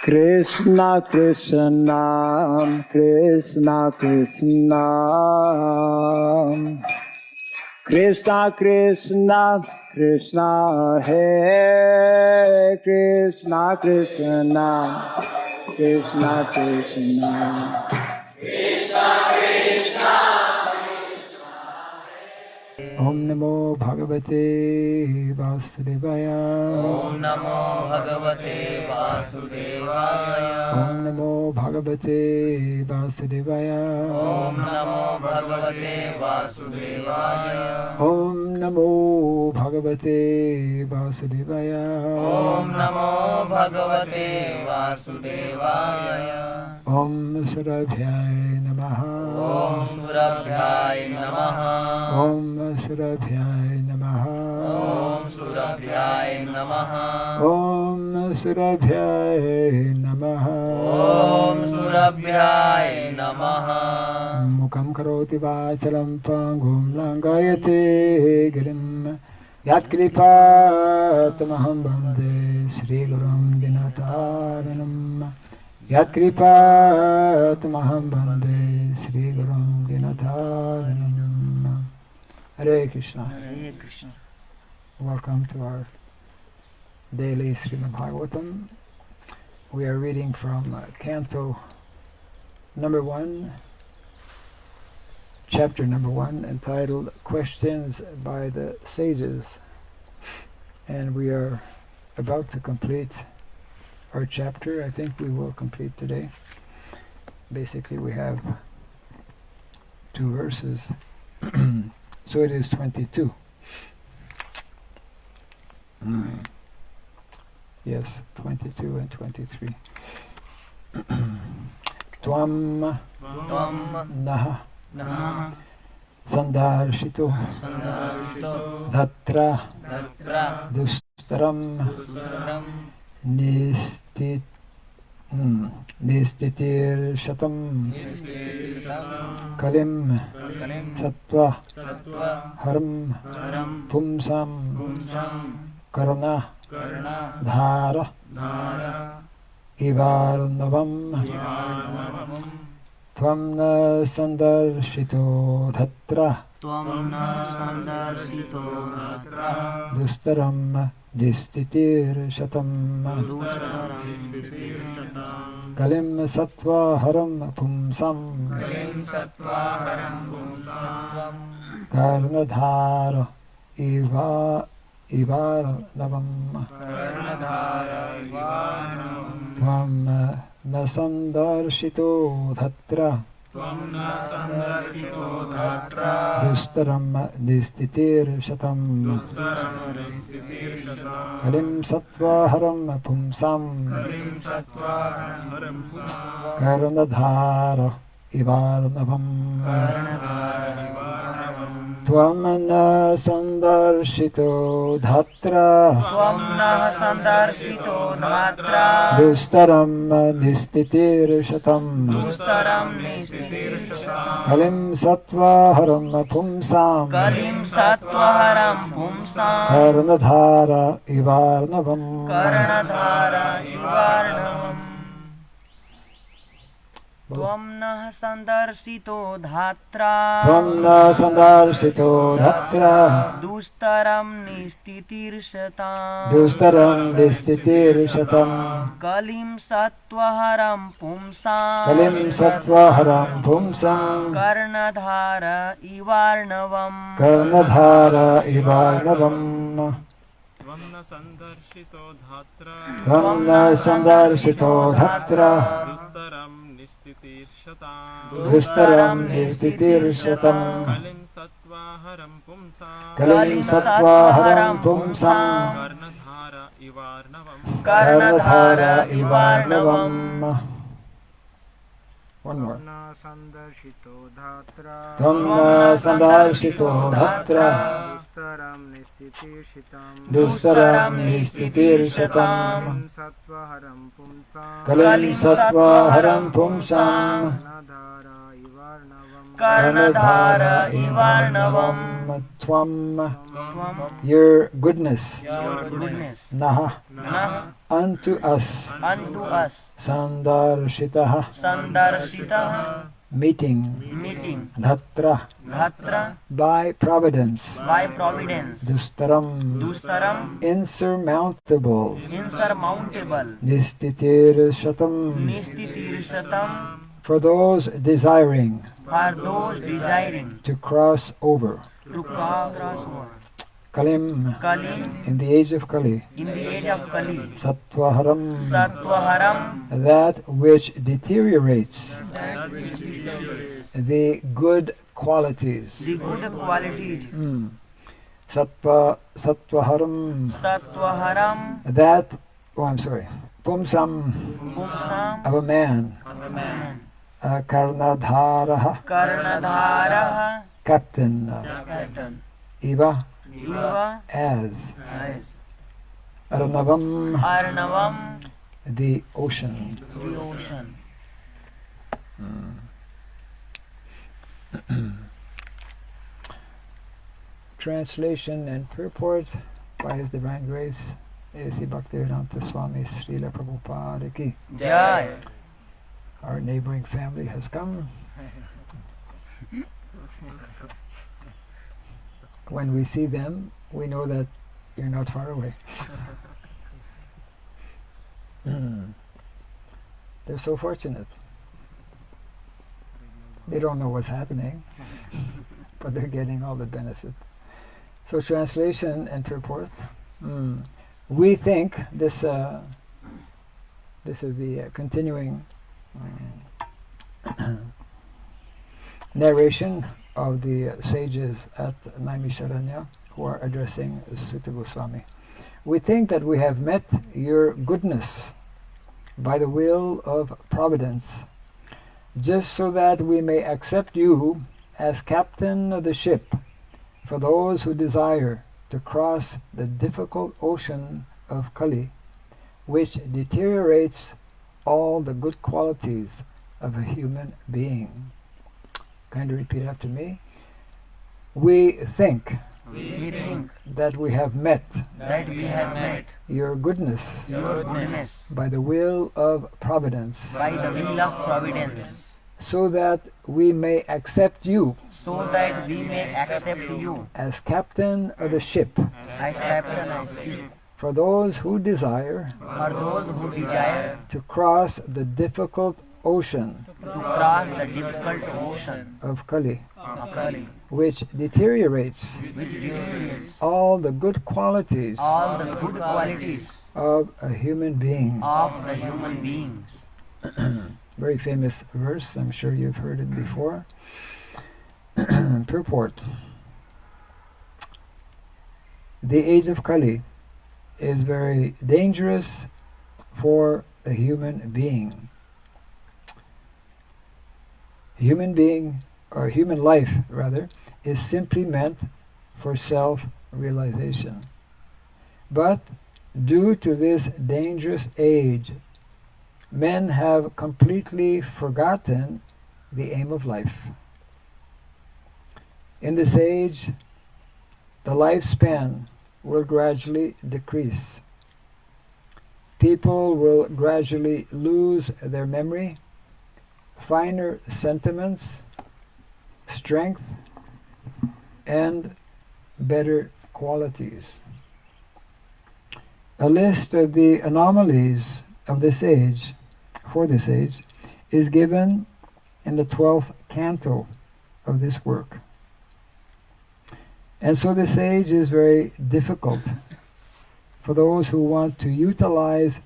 Krishna Krishna Krishna Krishna Krishna Krishna Krishna Hare Krishna Krishna Krishna Krishna Krishna Krishna Om Namo Bhagavate Vasudevaya Om Namo Bhagavate Vasudevaya Om Namo Bhagavate Vasudevaya Om Namo Bhagavate Vasudevaya Om Namo Bhagavate Vasudevaya Om Namo Bhagavate Vasudevaya Om Surabhyaya Namaha Om Surabhyaya Namaha Om Surabhyaya Namaha Om Surabhyaya Namaha Om Surabhyaya Namaha Om Surabhyaya Namaha Mukam karoti vachalam pangum langayate girim Yat kripa tamaham bande Shri Gurum Dinataranam Yat kripa tamaham bande Shri Gurum Dinataranam Hare Krishna. Hare Krishna. Welcome to our daily Srimad Bhagavatam. We are reading from Canto number 1, chapter number 1, entitled Questions by the Sages. And we are about to complete our chapter. I think we will complete today. Basically, we have 2 verses. So it is 22. Yes, 22 and 23. Tvam Naha Sandarshito Dhatra Dustaram Nistitir Shatam Kalim Sattva Haram Pumsam Karna Dhara Ivarnavam Tvamna Sandarshito Dhatra Dustaram Distitir Shatam Kalim Sattva Haram Pumsam Karnadhara Ivarnavam Tvam Nasandarshito Dhatra Dustaram Distitir Shatam Kalim Sattva Haram Pumsam Karnadhara Ivarnavam Tvamna Sandarshito Dhatra Dustaram Nistitir Shatam Kalim Sattva Haram Pumsam Karnadhara Ivarnavam Tvamna Sandarsito Dhatra Dustaram Nistitir Shatam Kalim Sattvaharam Pumsam Karnadhara Ivarnavam Tvamna Sandarshito Dhatra Dustaram Nistitir Shatam Kalim Sattvaharam Pumsam Karnadhara Ivarnavam One more. Tvamna Sandarshito Dhatra Dustaram Nistitir Shatam Kalim Sattvaharam Pumsam Karnadhara Ivarnavam. Tvam, Tvam, your goodness, your goodness, Naha, Nah, unto us, unto us, Sandarshitaha, Sandarsitaha, meeting, meeting, Dhatra, Dhatra, by providence, by providence, Dustaram, Dustaram, insurmountable, insurmountable, Nistitir Shatam, Nistitirshatam, for those desiring for those desiring to cross over. to cross over. Kalim, Kalim, in the age of Kali, in the age of Kali, Sattvaharam, Sattvaharam, that which deteriorates the good qualities. the good qualities, Sattvaharam, Sattvaharam, that, Pumsam, Pumsam, of a man, man, Karnadharaha, Karnadharaha, captain, captain, Iva, Iva, as, as, Arnavam, Arnavam, the ocean. the ocean. Translation and purport by His Divine Grace A.C. Bhaktivedanta Swami Srila Prabhupada ki. Jai. Our neighboring family has come. When we see them, we know that you're not far away. They're so fortunate. They don't know what's happening, but they're getting all the benefit. So translation and purport. We think this is the continuing narration of the sages at Naimisharanya who are addressing Sutta Goswami. We think that we have met your goodness by the will of providence, just so that we may accept you as captain of the ship for those who desire to cross the difficult ocean of Kali, which deteriorates all the good qualities of a human being. Kindly repeat after me. We think We think that we have met that we have met your goodness your goodness by the will of providence, by the will of providence, so that we may accept you so that we may accept you as captain of the ship as captain of ship for those who desire for those who desire to cross the difficult ocean to cross the difficult ocean of Kali, of Kali, which deteriorates which deteriorates all the good qualities all the good qualities of a human being. of the human beings. Very famous verse, I'm sure you've heard it before. Purport. The age of Kali is very dangerous for a human being. Human being, or human life rather, is simply meant for self-realization. But due to this dangerous age, men have completely forgotten the aim of life. In this age, the lifespan will gradually decrease. People will gradually lose their memory, finer sentiments, strength, and better qualities. A list of the anomalies of this age, for this age, is given in the 12th canto of this work. And so this age is very difficult for those who want to utilize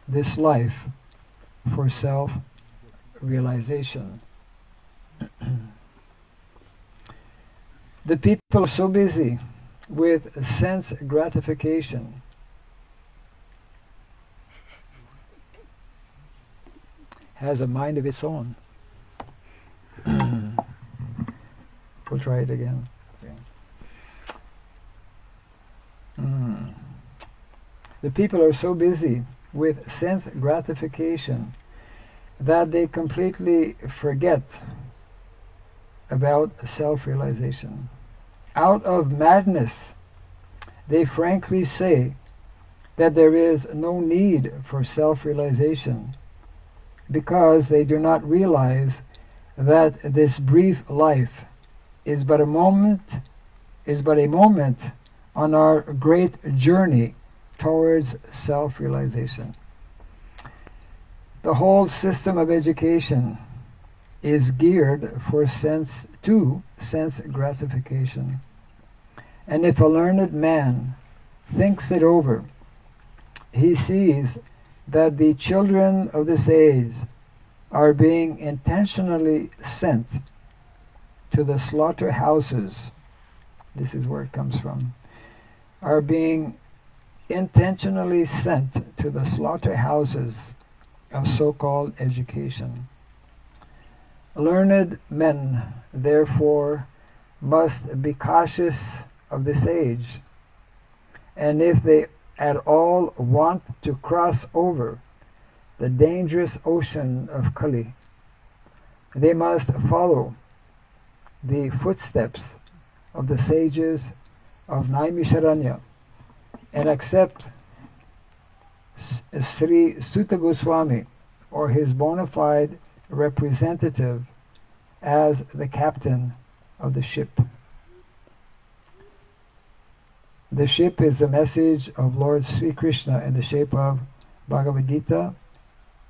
this life for self-realization. The people are so busy with sense gratification has a mind of its own. We'll try it again. The people are so busy with sense gratification that they completely forget about self-realization. Out of madness, they frankly say that there is no need for self-realization because they do not realize that this brief life is but a moment on our great journey towards self-realization. The whole system of education is geared for sense gratification. And if a learned man thinks it over, he sees that the children of this age are being intentionally sent to the slaughterhouses. This is where it comes from. Are being intentionally sent to the slaughterhouses of so-called education. Learned men, therefore, must be cautious of this age, and if they at all want to cross over the dangerous ocean of Kali, they must follow the footsteps of the sages of Naimisharanya and accept Sri Sutta Goswami or his bona fide representative as the captain of the ship. The ship is the message of Lord Sri Krishna in the shape of Bhagavad Gita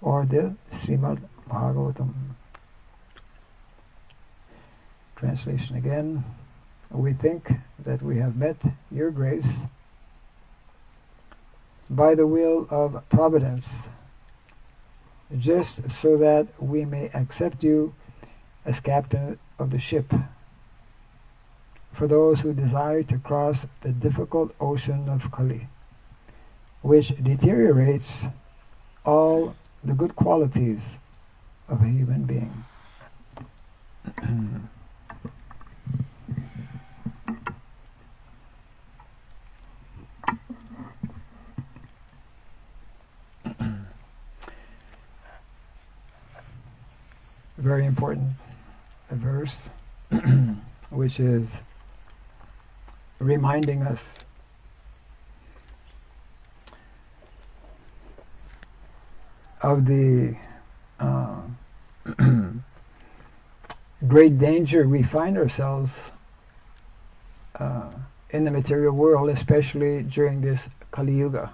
or the Srimad Bhagavatam. Translation again. We think that we have met your grace by the will of providence, just so that we may accept you as captain of the ship for those who desire to cross the difficult ocean of Kali, which deteriorates all the good qualities of a human being. Very important verse, which is reminding us of the great danger we find ourselves in the material world, especially during this Kali Yuga.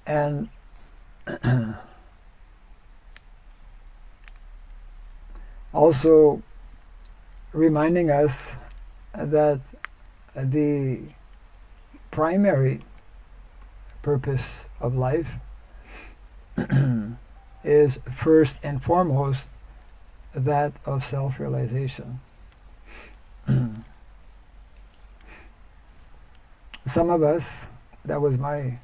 And also reminding us that the primary purpose of life is first and foremost that of self-realization. Some of us, that was my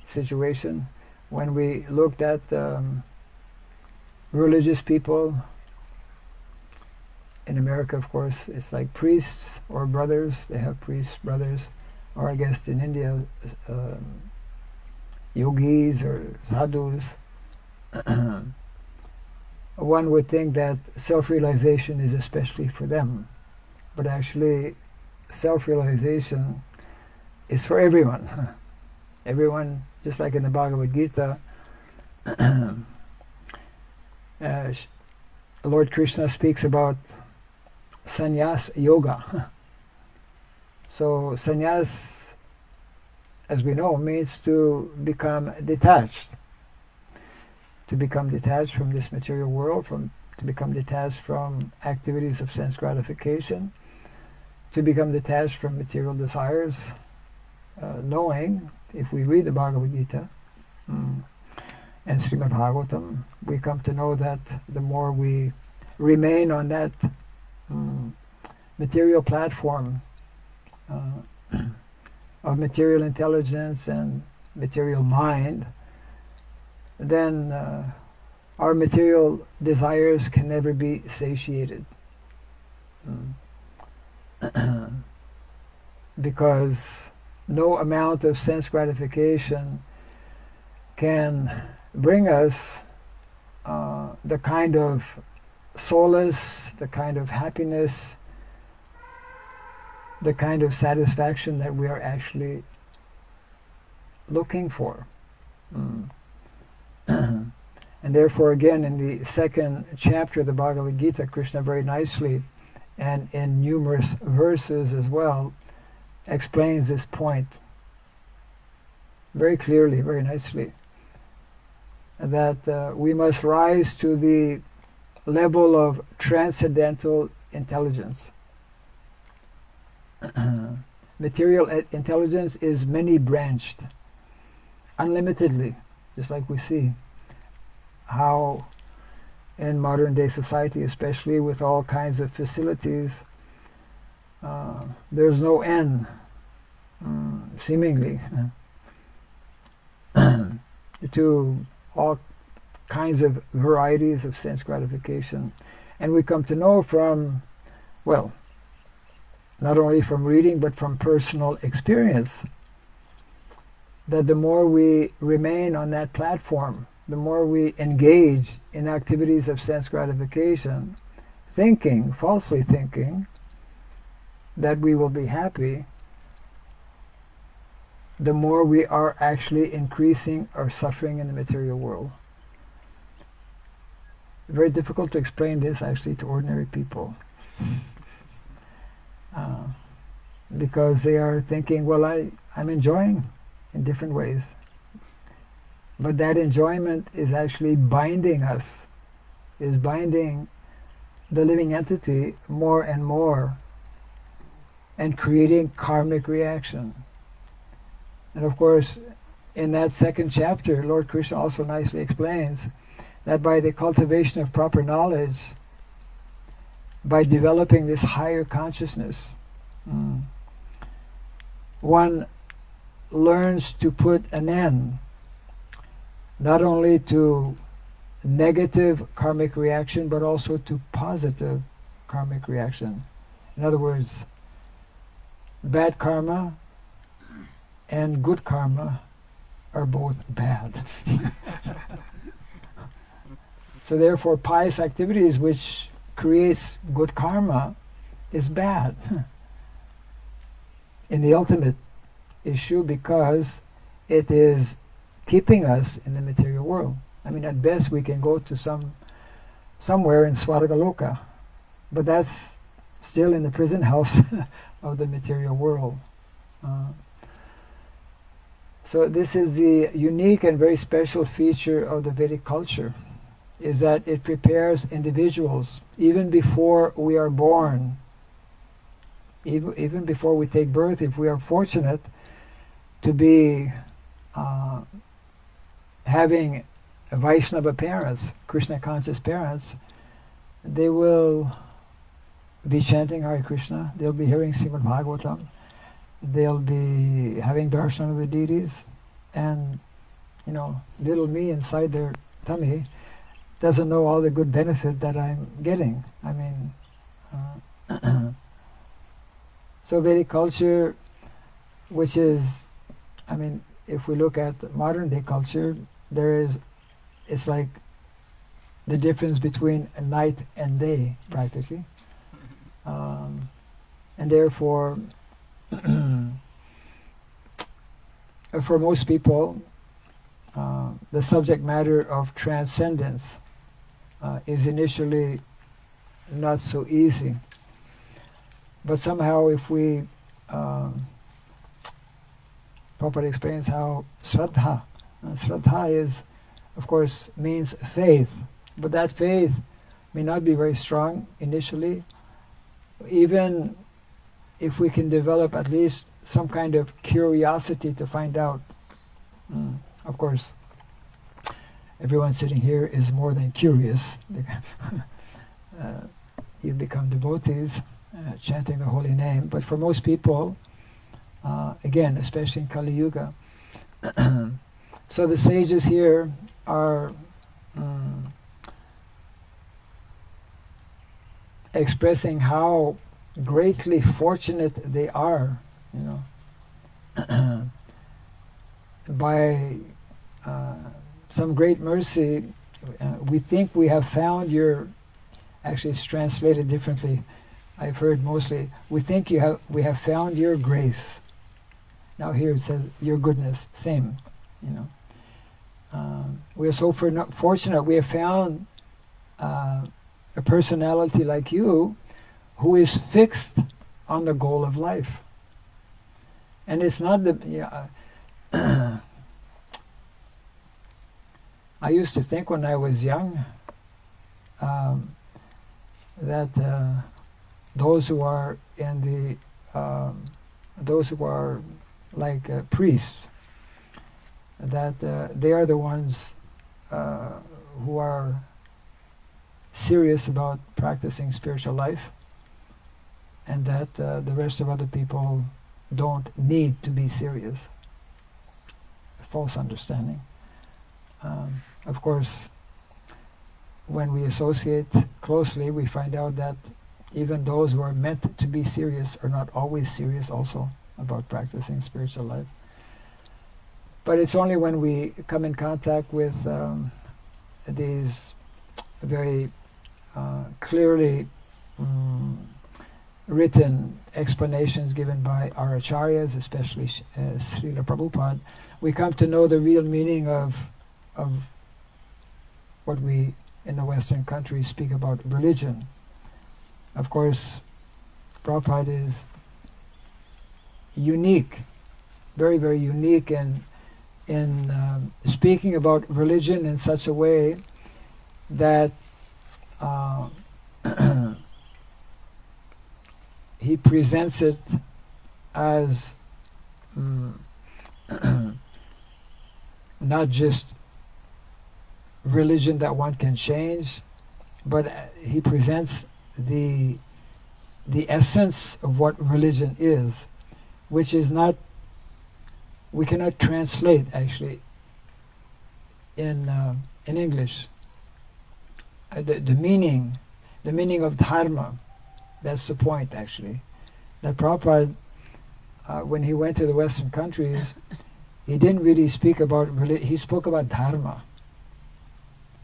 situation, when we looked at religious people in America, of course, it's like priests or brothers. They have priests, brothers, or I guess in India, yogis or sadhus. One would think that self-realization is especially for them, but actually self-realization is for everyone. Everyone, just like in the Bhagavad Gita, Lord Krishna speaks about sannyas yoga. So sannyas, as we know, means to become detached. To become detached from this material world, to become detached from activities of sense gratification, to become detached from material desires, knowing, if we read the Bhagavad Gita and Srimad Bhagavatam, we come to know that the more we remain on that material platform of material intelligence and material mind, then our material desires can never be satiated. Because no amount of sense gratification can bring us the kind of solace, the kind of happiness, the kind of satisfaction that we are actually looking for. And therefore, again, in the second chapter of the Bhagavad Gita, Krishna very nicely, and in numerous verses as well, explains this point very clearly, very nicely, that we must rise to the level of transcendental intelligence. Material intelligence is many-branched, unlimitedly, just like we see how in modern day society, especially with all kinds of facilities, there's no end, seemingly, to all kinds of varieties of sense gratification. And we come to know from, well, not only from reading but from personal experience, that the more we remain on that platform, the more we engage in activities of sense gratification, thinking, falsely thinking, that we will be happy, the more we are actually increasing our suffering in the material world. Very difficult to explain this actually to ordinary people. Because they are thinking, well, I'm enjoying in different ways. But that enjoyment is actually binding us, is binding the living entity more and more, and creating karmic reaction. And of course, in that second chapter, Lord Krishna also nicely explains that by the cultivation of proper knowledge, by developing this higher consciousness, one learns to put an end not only to negative karmic reaction, but also to positive karmic reaction. In other words, bad karma and good karma are both bad. So therefore, pious activities which creates good karma is bad in the ultimate issue, because it is keeping us in the material world. I mean, at best we can go to somewhere in Swargaloka, but that's still in the prison house of the material world. So this is the unique and very special feature of the Vedic culture, is that it prepares individuals even before we are born, even before we take birth. If we are fortunate to be having Vaishnava parents, Krishna conscious parents, they will be chanting Hare Krishna, they'll be hearing Srimad Bhagavatam, they'll be having darshan of the deities, and little me inside their tummy doesn't know all the good benefit that I'm getting. I mean, so Vedic culture, which is, I mean, if we look at modern day culture, it's like the difference between a night and day, practically. And therefore, for most people, the subject matter of transcendence is initially not so easy. But somehow if we, Prabhupada explains how Shraddha is, of course, means faith, but that faith may not be very strong initially. Even if we can develop at least some kind of curiosity to find out. Of course, everyone sitting here is more than curious. You become devotees, chanting the holy name. But for most people, again, especially in Kali Yuga, so the sages here are expressing how greatly fortunate they are, by some great mercy we think we have found your, actually it's translated differently. I've heard mostly, we think we have found your grace. Now here it says your goodness, same, you know. We are so fortunate we have found a personality like you who is fixed on the goal of life. And it's not the, I used to think when I was young that those who are in the, those who are like priests, that they are the ones who are serious about practicing spiritual life, and that the rest of other people don't need to be serious. A false understanding. Of course, when we associate closely, we find out that even those who are meant to be serious are not always serious also about practicing spiritual life. But it's only when we come in contact with these very clearly written explanations given by our acharyas, especially Srila Prabhupada, we come to know the real meaning of what we in the Western countries speak about religion. Of course, Prabhupada is unique, very, very unique in speaking about religion in such a way that he presents it as not just religion that one can change, but he presents the essence of what religion is, which is not, we cannot translate actually in English. The meaning of dharma, that's the point actually. That Prabhupada, when he went to the Western countries, he didn't really speak about religion, he spoke about dharma.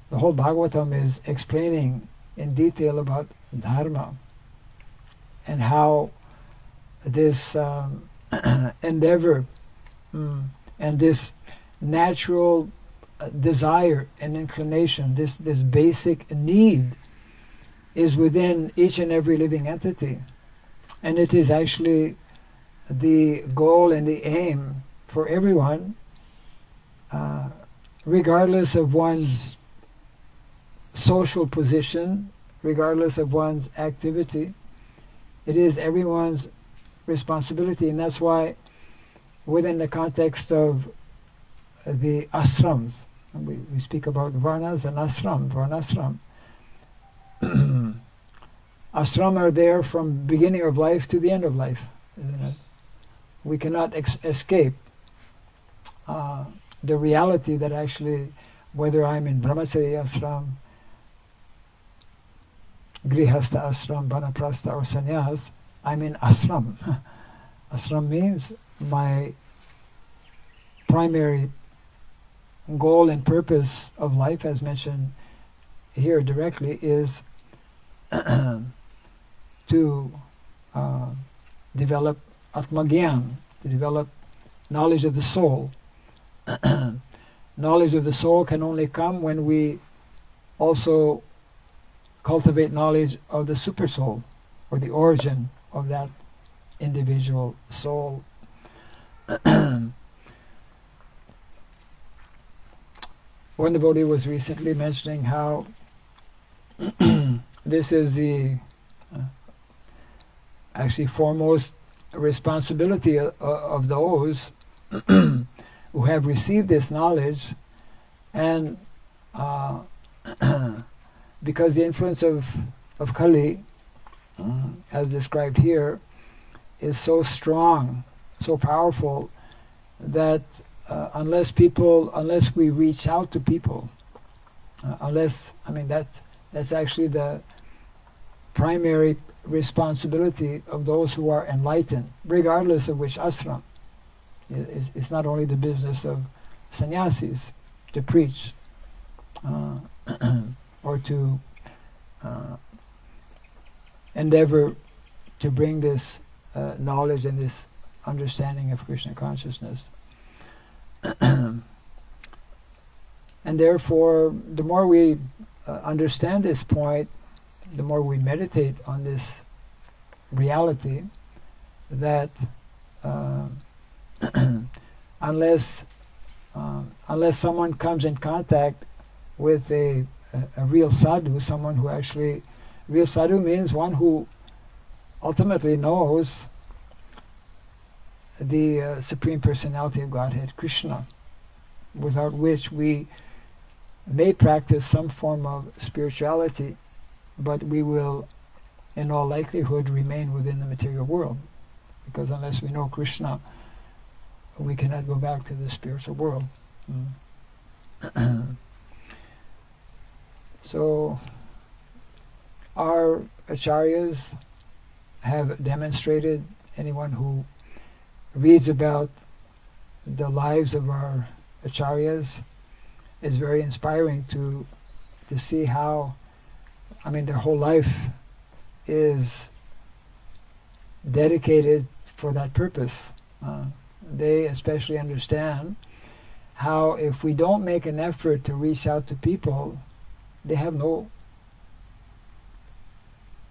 The whole Bhagavatam is explaining in detail about dharma and how this endeavor and this natural desire and inclination, this basic need is within each and every living entity. And it is actually the goal and the aim for everyone, regardless of one's social position, regardless of one's activity. It is everyone's responsibility, and that's why within the context of the ashrams, and we speak about varnas and varnasram. Ashram are there from beginning of life to the end of life, isn't it? We cannot escape the reality that actually, whether I'm in Brahmacharya ashram, Grihastha ashram, Vanaprastha or Sannyas, I'm in ashram. Ashram means my primary goal and purpose of life, as mentioned here directly, is to develop atmagyan, to develop knowledge of the soul. Knowledge of the soul can only come when we also cultivate knowledge of the super soul, or the origin of that individual soul. One devotee was recently mentioning how this is the actually foremost responsibility of those who have received this knowledge, and because the influence of Kali, as described here, is so strong, so powerful, that unless we reach out to people, that's actually the primary responsibility of those who are enlightened, regardless of which ashram. It's not only the business of sannyasis to preach or to endeavor to bring this knowledge and this understanding of Krishna consciousness. And therefore, the more we understand this point, the more we meditate on this reality, that unless someone comes in contact with a real sadhu, someone who actually, real sadhu means one who ultimately knows the Supreme Personality of Godhead, Krishna, without which we may practice some form of spirituality, but we will in all likelihood remain within the material world, because unless we know Krishna, we cannot go back to the spiritual world. So our acharyas have demonstrated, anyone who reads about the lives of our acharyas is very inspiring to see how, I mean, their whole life is dedicated for that purpose. They especially understand how if we don't make an effort to reach out to people, they have no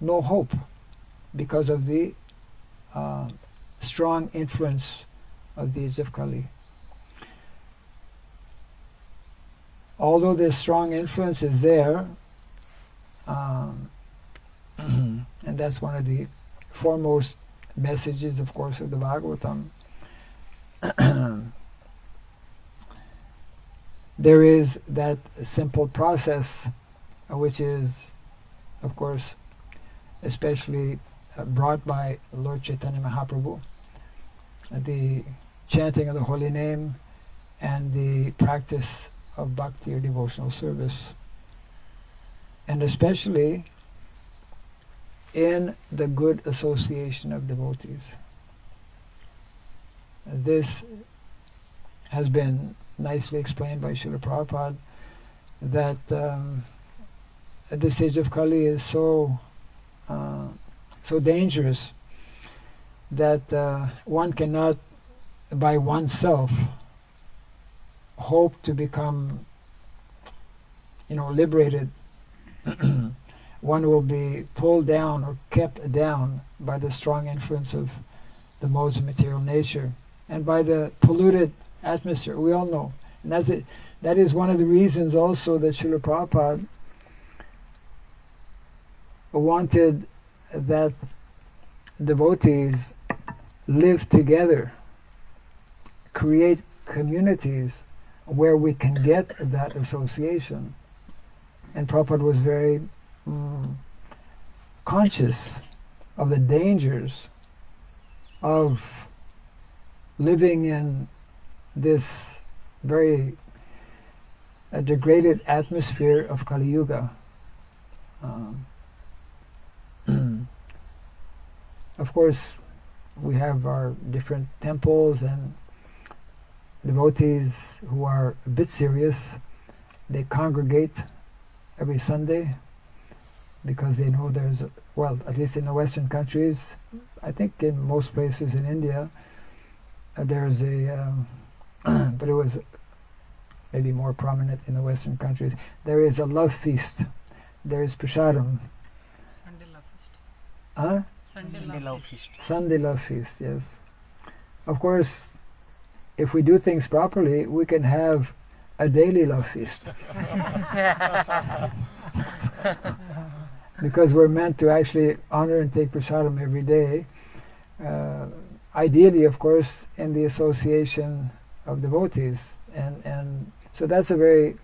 hope because of the strong influence of the Age of Kali. Although this strong influence is there, and that's one of the foremost messages, of course, of the Bhagavatam, there is that simple process, which is, of course, especially brought by Lord Chaitanya Mahaprabhu, the chanting of the holy name and the practice of bhakti or devotional service, and especially in the good association of devotees. This has been nicely explained by Srila Prabhupada, that at the stage of Kali is so dangerous that one cannot by oneself hope to become liberated. One will be pulled down or kept down by the strong influence of the modes of material nature and by the polluted atmosphere. We all know. And that is one of the reasons also that Srila Prabhupada wanted that devotees live together, create communities where we can get that association. And Prabhupada was very conscious of the dangers of living in this very degraded atmosphere of Kali Yuga. Of course, we have our different temples and devotees who are a bit serious. They congregate every Sunday because they know there's, well, at least in the Western countries, I think in most places in India, there's a, but it was maybe more prominent in the Western countries, there is a love feast. There is prasadam. Sunday love feast. Huh? Sunday love feast. Sunday love feast, yes. Of course, if we do things properly, we can have a daily love feast. Because we're meant to actually honor and take prasadam every day. Ideally, of course, in the association of devotees. And so that's a very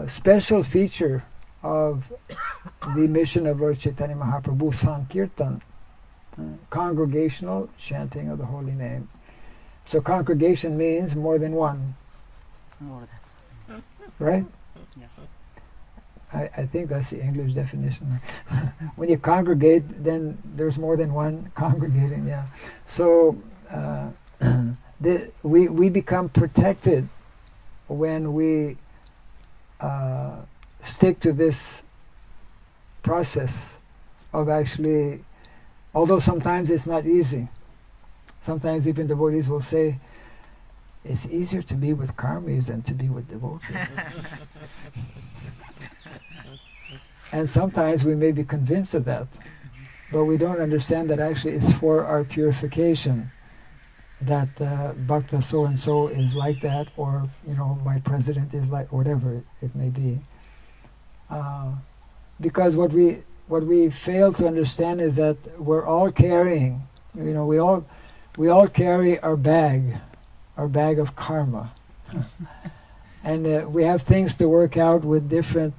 special feature of the mission of Lord Chaitanya Mahaprabhu, Sankirtan, congregational chanting of the holy name. So congregation means more than one, More than. right? Yes. I think that's the English definition. When you congregate, then there's more than one congregating, yeah. So we become protected when we stick to this process of actually, although sometimes it's not easy. Sometimes even devotees will say, it's easier to be with karmis than to be with devotees. And sometimes we may be convinced of that, but we don't understand that actually it's for our purification, that bhakta so-and-so is like that, or my president is like, whatever it may be. Because what we fail to understand is that we're all carrying, we all carry our bag of karma. And we have things to work out with different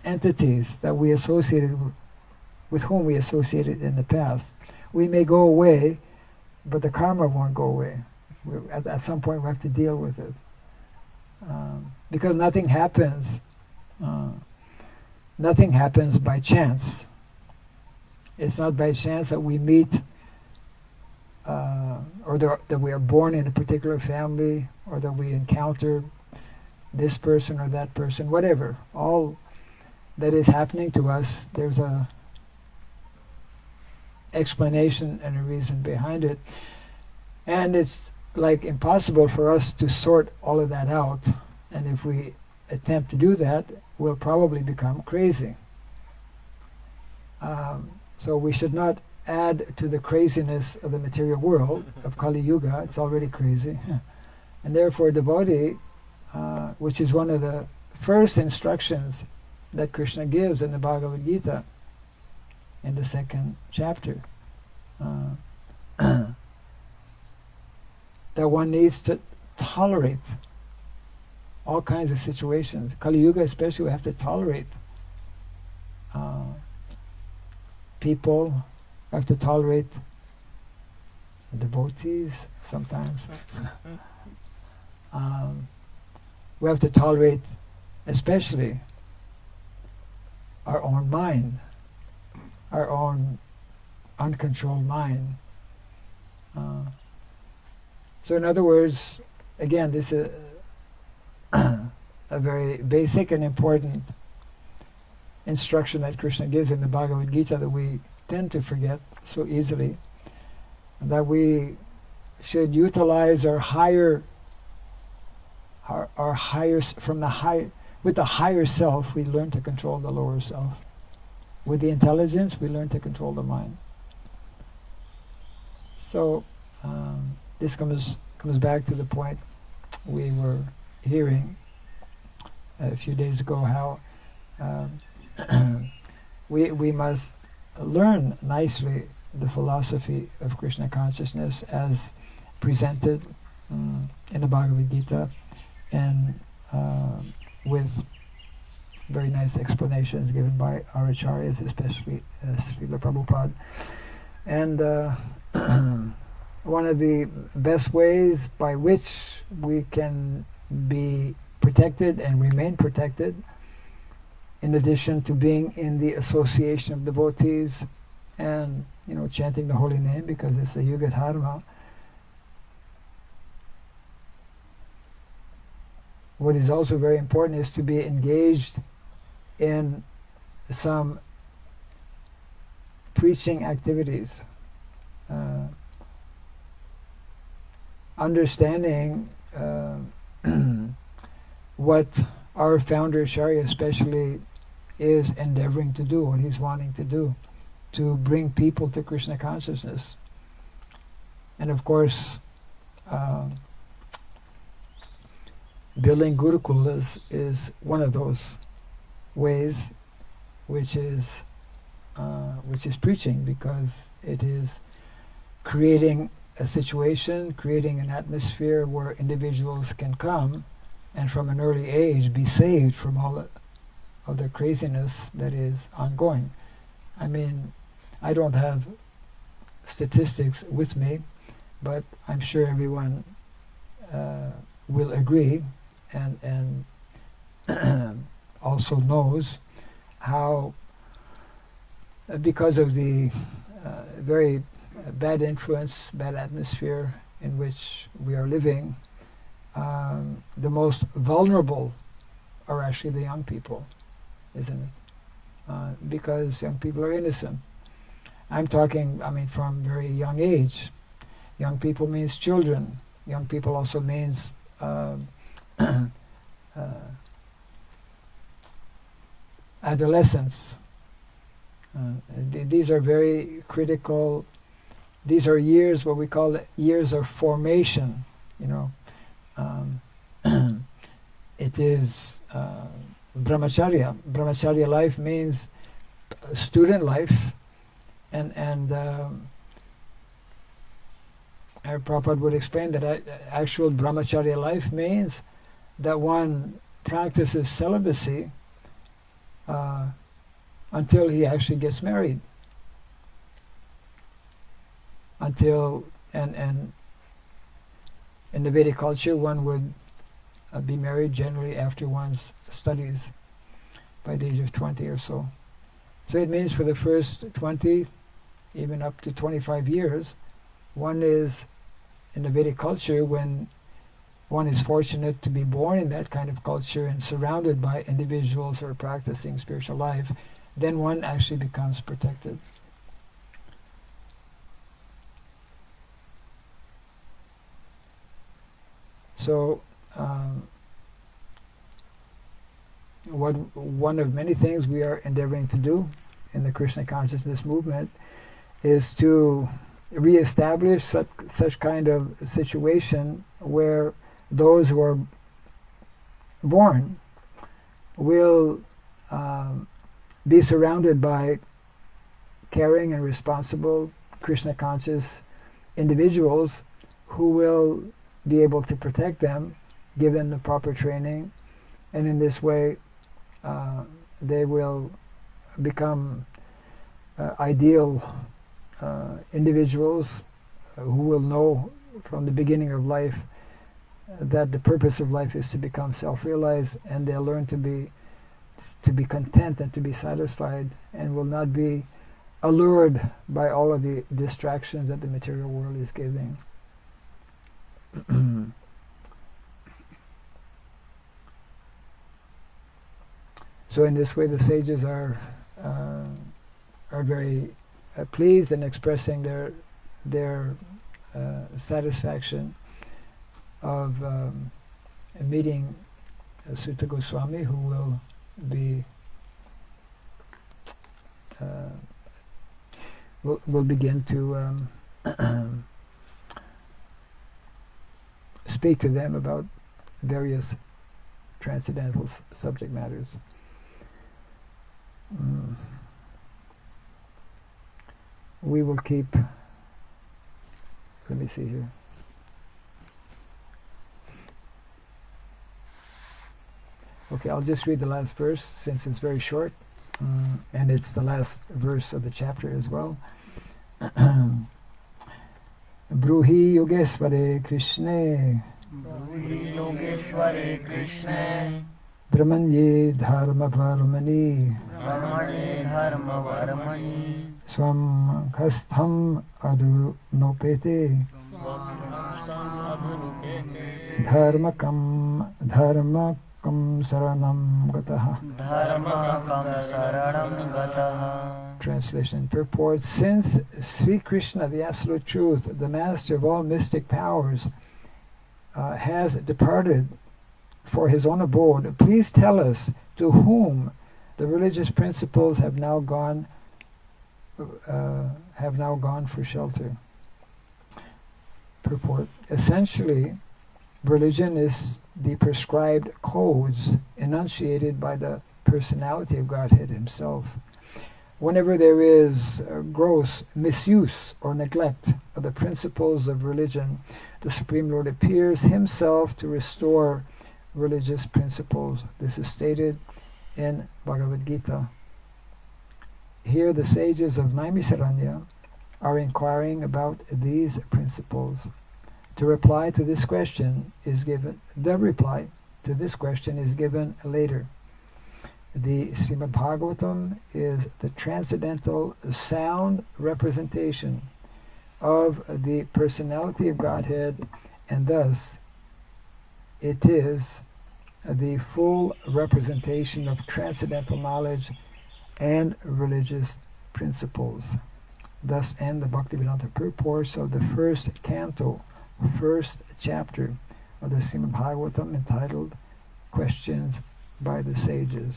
entities that we associated with whom we associated in the past. We may go away, but the karma won't go away. At some point we have to deal with it. Because nothing happens by chance. It's not by chance that we meet or that we are born in a particular family, or that we encounter this person or that person, whatever. All that is happening to us, there's a explanation and a reason behind it. And it's like impossible for us to sort all of that out. And if we attempt to do that, we'll probably become crazy. So we should not add to the craziness of the material world, of Kali Yuga. It's already crazy. And therefore devotee, which is one of the first instructions that Krishna gives in the Bhagavad Gita, in the 2nd chapter, that one needs to tolerate all kinds of situations. Kali Yuga especially, we have to tolerate people, we have to tolerate devotees sometimes. We have to tolerate especially our own mind, our own uncontrolled mind. So in other words, again, this is a very basic and important instruction that Krishna gives in the Bhagavad Gita that we tend to forget so easily, that we should utilize our higher with the higher self we learn to control the lower self. With the intelligence we learn to control the mind. So this comes back to the point we were hearing a few days ago, how we must learn nicely the philosophy of Krishna consciousness as presented in the Bhagavad Gita, and with very nice explanations given by our acharyas, especially Srila Prabhupada. And one of the best ways by which we can be protected and remain protected, in addition to being in the association of devotees and chanting the holy name, because it's a Yuga Dharma, what is also very important is to be engaged in some preaching activities, understanding what our founder Acharya especially is endeavoring to do, what he's wanting to do, to bring people to Krishna consciousness. And of course, building Gurukulas is one of those ways, which is preaching, because it is creating a situation, creating an atmosphere where individuals can come and from an early age be saved from all of the craziness that is ongoing. I mean, I don't have statistics with me, but I'm sure everyone will agree and also knows how, because of the very bad influence, bad atmosphere in which we are living, the most vulnerable are actually the young people, isn't it? Because young people are innocent. I'm talking, from very young age. Young people means children. Young people also means adolescence. These are very critical. These are years, what we call years of formation. It is Brahmacharya. Brahmacharya life means student life, and Prabhupada would explain that actual Brahmacharya life means that one practices celibacy until he actually gets married. Until, and in the Vedic culture, one would be married generally after one's studies by the age of 20 or so. So it means for the first 20, even up to 25 years, one is in the Vedic culture, when one is fortunate to be born in that kind of culture and surrounded by individuals who are practicing spiritual life, then one actually becomes protected. So one of many things we are endeavoring to do in the Krishna consciousness movement is to re-establish such kind of situation where those who are born will be surrounded by caring and responsible Krishna conscious individuals who will be able to protect them, give them the proper training, and in this way they will become ideal individuals who will know from the beginning of life that the purpose of life is to become self-realized, and they'll learn to be content and to be satisfied, and will not be allured by all of the distractions that the material world is giving. So in this way the sages are very pleased and expressing their satisfaction of meeting Sutta Goswami, who will be will begin to speak to them about various transcendental subject matters. We will keep, let me see here. Okay, I'll just read the last verse since it's very short, and it's the last verse of the chapter as well. Bruhi Yogesware Krishne Brahmanye Dharma Varmani Swam Kastham Adunopete Dharmakam Saranam Gataha. Translation purport: since Sri Krishna, the Absolute Truth, the Master of all mystic powers, has departed for his own abode, please tell us to whom the religious principles have now gone for shelter. Purport: essentially, religion is the prescribed codes enunciated by the personality of Godhead himself. Whenever there is gross misuse or neglect of the principles of religion, the Supreme Lord appears himself to restore religious principles. This is stated in Bhagavad Gita. Here the sages of Naimisaranya are inquiring about these principles. The reply to this question is given later. The Srimad Bhagavatam is the transcendental sound representation of the personality of Godhead, and thus it is the full representation of transcendental knowledge and religious principles. Thus end the Bhaktivedanta purports of the first canto, first chapter of the Srimad Bhagavatam, entitled Questions by the Sages.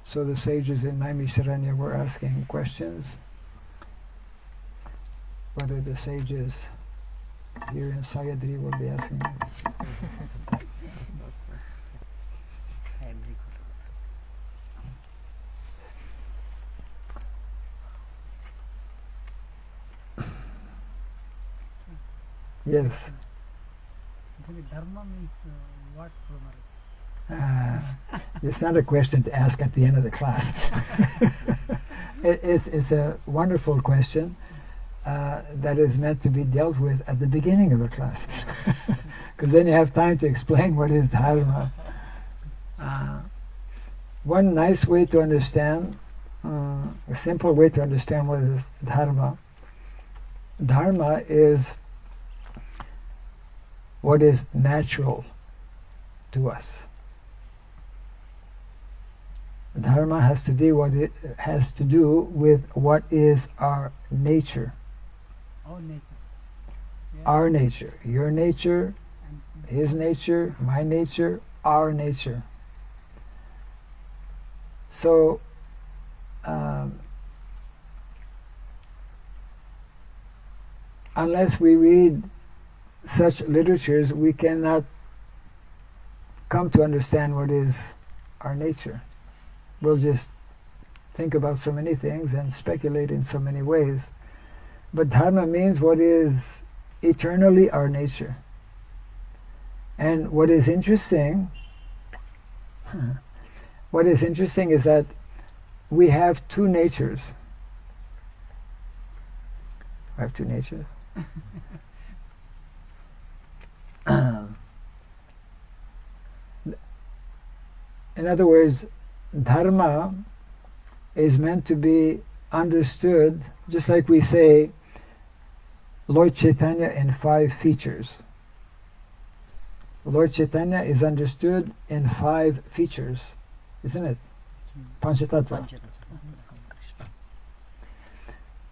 So the sages in Naimisharanya were asking questions. Whether the sages here in Sayadri will be asking. Yes. Dharma means what, Prabhupada? It's not a question to ask at the end of the class. It's a wonderful question that is meant to be dealt with at the beginning of a class, because then you have time to explain what is Dharma. One nice way to understand, a simple way to understand what is Dharma. Dharma is what is natural to us. Dharma has to do with what is our nature. Our nature. Yeah. Our nature. Your nature, his nature, my nature, our nature. So, unless we read such literatures, we cannot come to understand what is our nature. We'll just think about so many things and speculate in so many ways. But Dharma means what is eternally our nature. And what is interesting is that we have two natures. I have two natures. In other words, Dharma is meant to be understood, just like we say Lord Chaitanya in 5 features. Lord Chaitanya is understood in 5 features, isn't it? Panchatattva.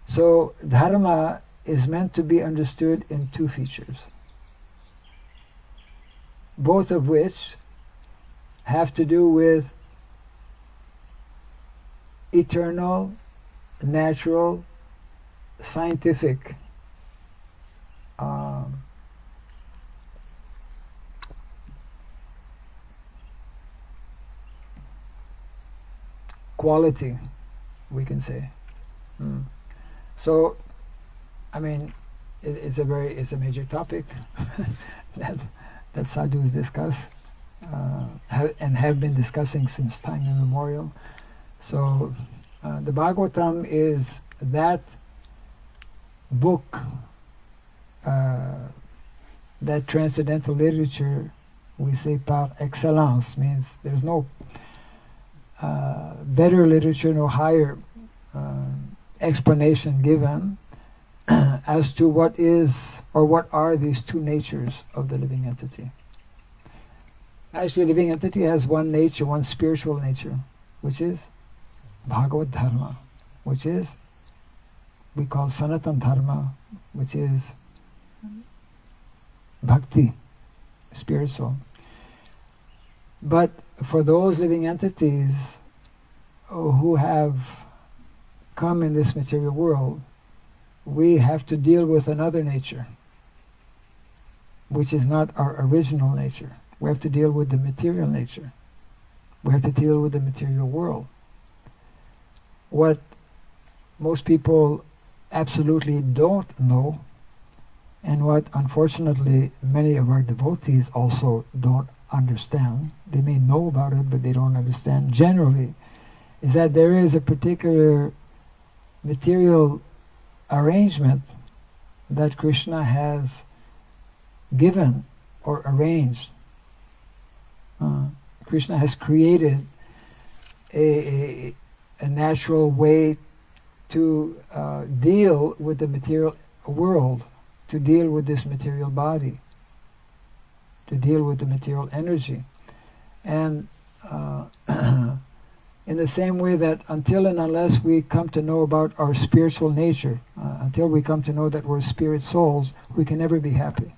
So Dharma is meant to be understood in 2 features, both of which have to do with eternal, natural, scientific quality, we can say. So, I mean, it's a major topic that sadhus discuss and have been discussing since time immemorial. So, the Bhagavatam is that book, that transcendental literature, we say par excellence, means there's no better literature, no higher explanation given as to what is or what are these 2 natures of the living entity. Actually, living entity has one nature, one spiritual nature, which is Bhagavad Dharma, which is we call Sanatan Dharma, which is Bhakti, spiritual. But for those living entities who have come in this material world, we have to deal with another nature, which is not our original nature. We have to deal with the material nature. We have to deal with the material world. What most people absolutely don't know, and what unfortunately many of our devotees also don't understand, they may know about it but they don't understand generally, is that there is a particular material arrangement that Krishna has given or arranged. Krishna has created a natural way to deal with the material world, to deal with this material body. to deal with the material energy. And in the same way that until and unless we come to know about our spiritual nature, until we come to know that we're spirit souls, we can never be happy.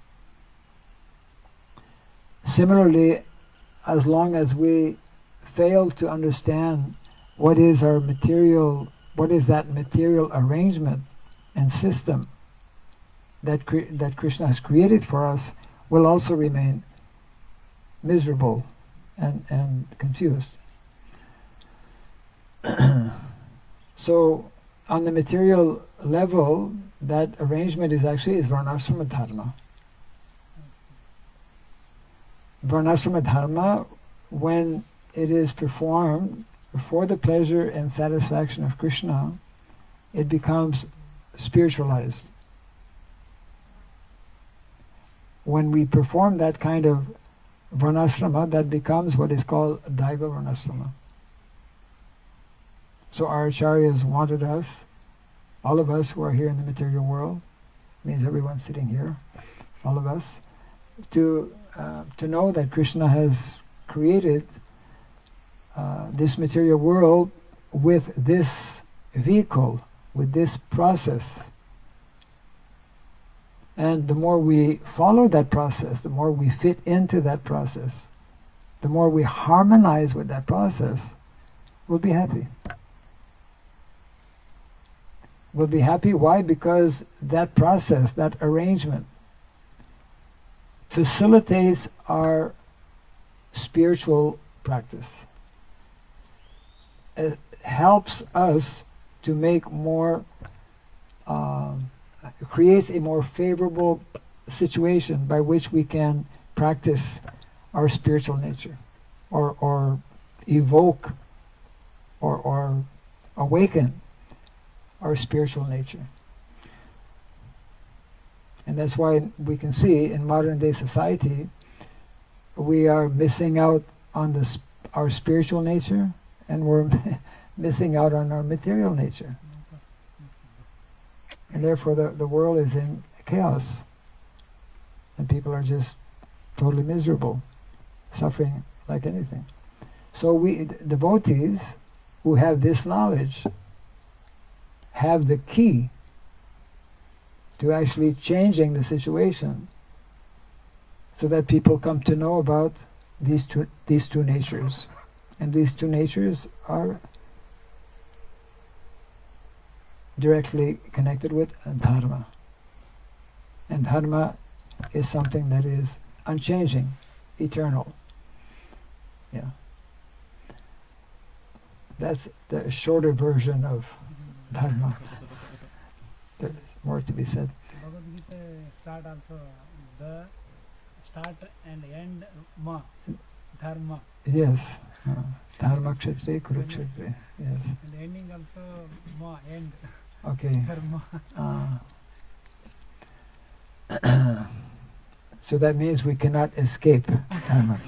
Similarly, as long as we fail to understand what is our material, what is that material arrangement and system that Krishna has created for us, we'll also remain miserable and confused. So on the material level, that arrangement is Varnasrama Dharma. Varnasrama Dharma, when it is performed for the pleasure and satisfaction of Krishna, it becomes spiritualized. When we perform that kind of Varnasrama, that becomes what is called Daiva Varnasrama. So our acharyas wanted us, all of us who are here in the material world, means everyone sitting here, all of us, to know that Krishna has created this material world with this vehicle, with this process. And the more we follow that process, the more we fit into that process, the more we harmonize with that process, we'll be happy. We'll be happy. Why? Because that process, that arrangement, facilitates our spiritual practice. It helps us to make more, creates a more favorable situation by which we can practice our spiritual nature, or evoke, or awaken our spiritual nature. And that's why we can see in modern day society we are missing out on our spiritual nature, and we're missing out on our material nature. And therefore the world is in chaos, and people are just totally miserable, suffering like anything. So we devotees who have this knowledge have the key to actually changing the situation, so that people come to know about these two natures. And these two natures are directly connected with Dharma. And Dharma is something that is unchanging, eternal. Yeah. That's the shorter version of Dharma. There's more to be said. Bhagavad Gita start also the start and end ma dharma. Yes. Dharma kshetre kurukshetre. Yes. And ending also ma end Okay. dharma. So that means we cannot escape Dharma.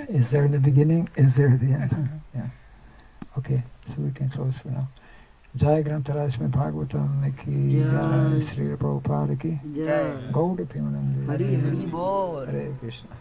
Is there in the beginning? Is there at the end? Yeah. Okay, so we can close for now. Jai Grantaraj Srimad Bhagavatam ki Jai, Sri Prabhupada ki Jai, Gauda Pimanandi, Hari Hari Bol. Hare Krishna.